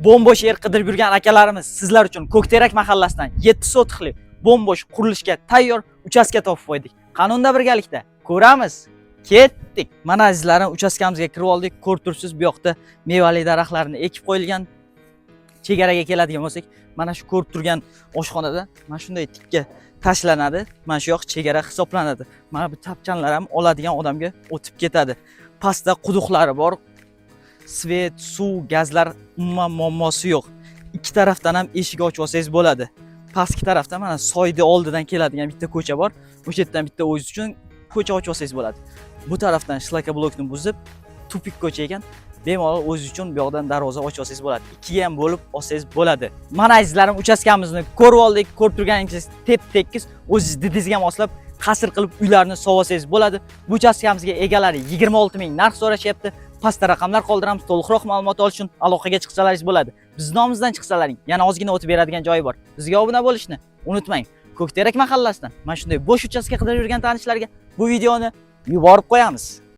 Bombosh yer qidirib yurgan akalarimiz sizlar uchun Ko'kterak mahallasidan 7 sotixli bombosh qurilishga tayyor uchastka topib qo'ydik. Qanunda birgalikda ko'ramiz. Ketdik. Mana azizlarim, uchastkamizga kirib oldik. Ko'rib turibsiz, bu yoqda mevali daraxtlarni ekib qo'yilgan. Chegaraga keladigan bo'lsak, mana shu ko'rib turgan oshxonada mana shunday tikka tashlanadi. Mana shu yoq chegara hisoblanadi. Mana bu tapchanlar ham oladigan odamga o'tib ketadi. Pastda quduqlari bor. Svet, suv, gazlar umuman muammosi yo'q. Ikki tarafdan ham eshik ochib olsangiz bo'ladi. Pastki tarafda mana soyni oldidan keladigan bitta ko'cha bor. O'sha yerdan bitta o'zingiz uchun ko'cha ochib olsangiz bo'ladi. Bu tarafdan shlaka blokni buzib, tupik ko'cha ekan. Bemalol o'zingiz uchun bu yoqdan darvoza ochib olsangiz bo'ladi. Ikkiga ham bo'lib olsangiz bo'ladi. Mana azizlarim, uchastkamizni ko'rib oldik. Ko'rib turganingiz tep-tekis, o'zingiz didingizga moslab qasr qilib uylarni sog'olsangiz bo'ladi. Bu uchastkamizga egalari 26 ming narx so'rashyapti. Pastda raqamlar qoldiramiz. To'liqroq ma'lumot olish uchun aloqaga chiqsalaringiz bo'ladi. Biz nomimizdan chiqsalaring, yana ozgina o'tib beradigan joyi bor. Bizga obuna bo'lishni unutmang. Ko'kterak mahallasidan mana shunday bo'sh uchastka qidirib yurgan tanishlarga bu videoni yuborib qo'yamiz.